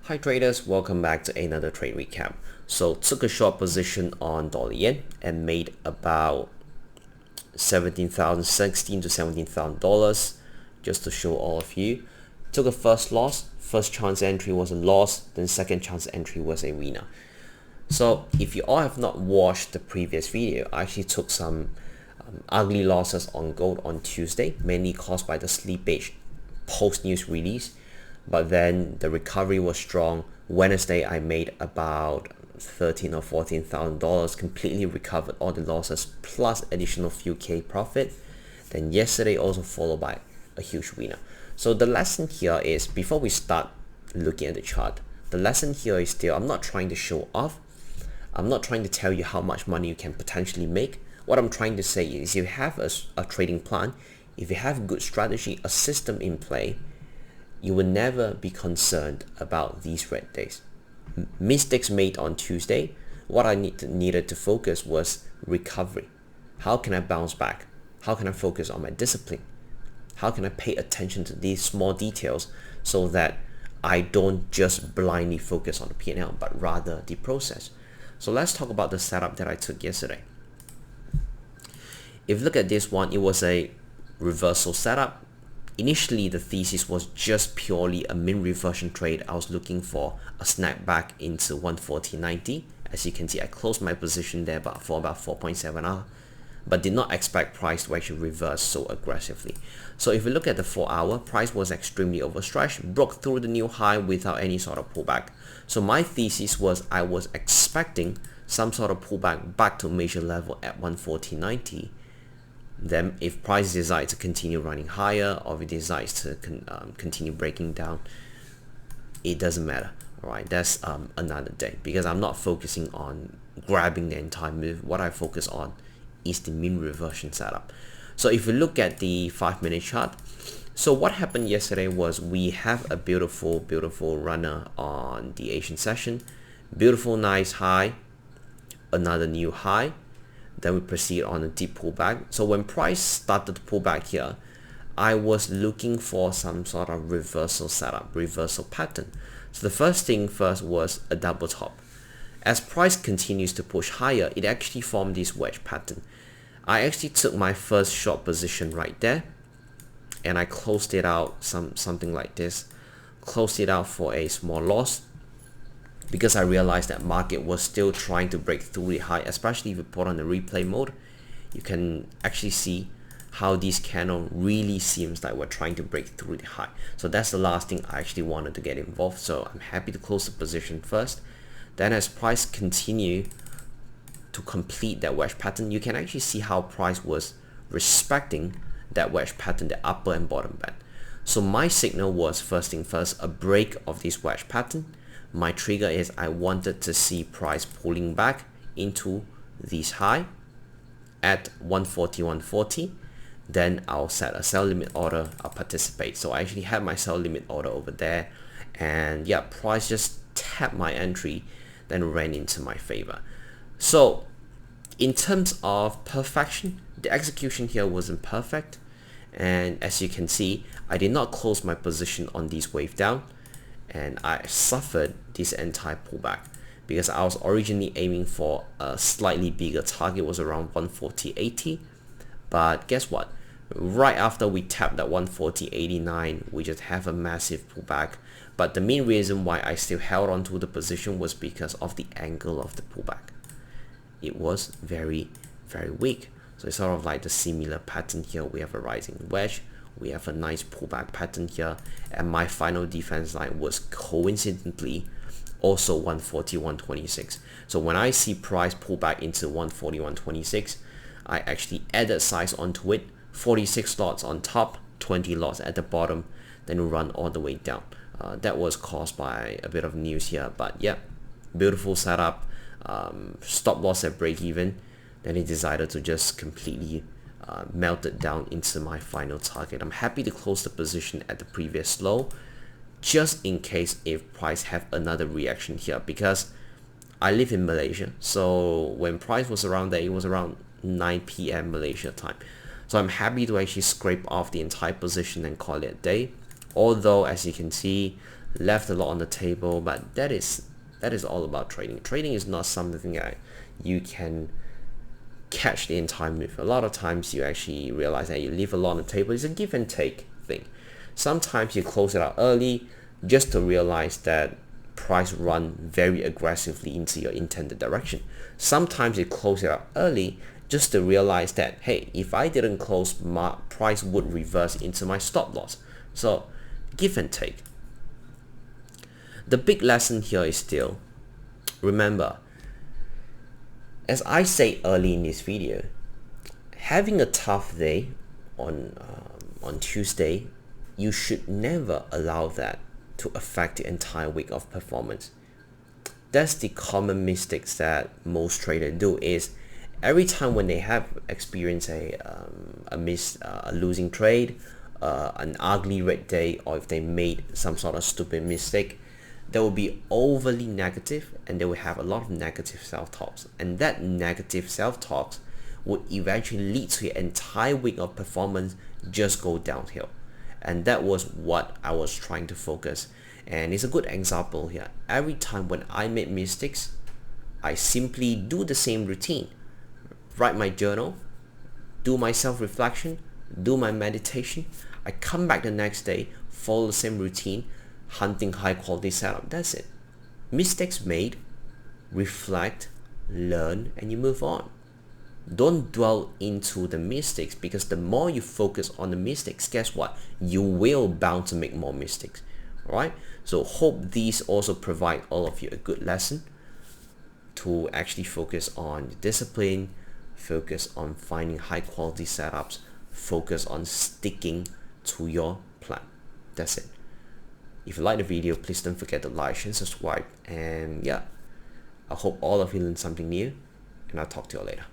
Hi traders, welcome back to another trade recap. So took a short position on dollar yen and made about 16 to $17,000 just to show all of you. Took a first loss, first chance entry was a loss, then second chance entry was a winner. So if you all have not watched the previous video, I actually took some ugly losses on gold on Tuesday, mainly caused by the slippage post-news release. But then the recovery was strong. Wednesday I made about $13,000 or $14,000, completely recovered all the losses plus additional few K profit. Then yesterday also followed by a huge winner. So the lesson here is, before we start looking at the chart, the lesson here is still, I'm not trying to show off. I'm not trying to tell you how much money you can potentially make. What I'm trying to say is, if you have a trading plan, if you have a good strategy, a system in play, you will never be concerned about these red days. Mistakes made on Tuesday, what I needed to focus was recovery. How can I bounce back? How can I focus on my discipline? How can I pay attention to these small details so that I don't just blindly focus on the P&L, but rather the process? So let's talk about the setup that I took yesterday. If you look at this one, it was a reversal setup. Initially, the thesis was just purely a mean reversion trade. I was looking for a snapback into 140.90. As you can see, I closed my position there for about 4.7 hours, but did not expect price to actually reverse so aggressively. So if you look at the 4 hour, price was extremely overstretched, broke through the new high without any sort of pullback. So my thesis was, I was expecting some sort of pullback back to major level at 140.90. Then if price decides to continue running higher, or if it decides to continue breaking down, it doesn't matter. All right, that's another day, because I'm not focusing on grabbing the entire move. What I focus on is the mean reversion setup. So if you look at the 5-minute chart, so what happened yesterday was, we have a beautiful runner on the Asian session, beautiful nice high, another new high. Then we proceed on a deep pullback. So when price started to pull back here, I was looking for some sort of reversal setup, reversal pattern. So the first thing first was a double top. As price continues to push higher, it actually formed this wedge pattern. I actually took my first short position right there, and I closed it out something like this. Closed it out for a small loss, because I realized that market was still trying to break through the high. Especially if you put on the replay mode, you can actually see how this candle really seems like we're trying to break through the high. So that's the last thing I actually wanted to get involved. So I'm happy to close the position first. Then as price continue to complete that wedge pattern, you can actually see how price was respecting that wedge pattern, the upper and bottom band. So my signal was, first thing first, a break of this wedge pattern. My trigger is, I wanted to see price pulling back into this high at 140. Then I'll set a sell limit order, I'll participate. So I actually have my sell limit order over there, and yeah, price just tapped my entry, then ran into my favor. So in terms of perfection, the execution here wasn't perfect, and as you can see, I did not close my position on this wave down, and I suffered this entire pullback, because I was originally aiming for a slightly bigger target, was around 140.80. But guess what? Right after we tapped that 140.89, we just have a massive pullback. But the main reason why I still held on to the position was because of the angle of the pullback. It was very weak. So it's sort of like the similar pattern here. We have a rising wedge, we have a nice pullback pattern here, and my final defense line was coincidentally also 141.26. So when I see price pull back into 141.26, I actually added size onto it, 46 lots on top, 20 lots at the bottom, then run all the way down. That was caused by a bit of news here, but yeah, beautiful setup. Stop loss at break even, then it decided to just completely melted down into my final target. I'm happy to close the position at the previous low, just in case if price have another reaction here, because I live in Malaysia. So when price was around there, it was around 9 p.m. Malaysia time. So I'm happy to actually scrape off the entire position and call it a day. Although as you can see, left a lot on the table, but that is all about trading. Trading is not something that you can catch the entire move. A lot of times you actually realize that you leave a lot on the table. It's a give and take thing. Sometimes you close it out early just to realize that price run very aggressively into your intended direction. Sometimes you close it out early just to realize that, hey, if I didn't close, my price would reverse into my stop loss. So give and take. The big lesson here is still, remember, as I say early in this video, having a tough day on Tuesday, you should never allow that to affect the entire week of performance. That's the common mistakes that most traders do, is every time when they have experienced a losing trade, an ugly red day, or if they made some sort of stupid mistake, they will be overly negative and they will have a lot of negative self-talks, and that negative self-talks would eventually lead to your entire week of performance just go downhill. And that was what I was trying to focus. And it's a good example here. Every time when I made mistakes, I simply do the same routine. Write my journal, do my self-reflection, do my meditation. I come back the next day, follow the same routine, hunting high quality setup. That's it. Mistakes made, reflect, learn, and you move on. Don't dwell into the mistakes, because the more you focus on the mistakes, guess what? You will bound to make more mistakes. Alright? So hope these also provide all of you a good lesson to actually focus on discipline, focus on finding high quality setups, focus on sticking to your plan. That's it. If you like the video, please don't forget to like, share, and subscribe. And yeah, I hope all of you learned something new, and I'll talk to you later.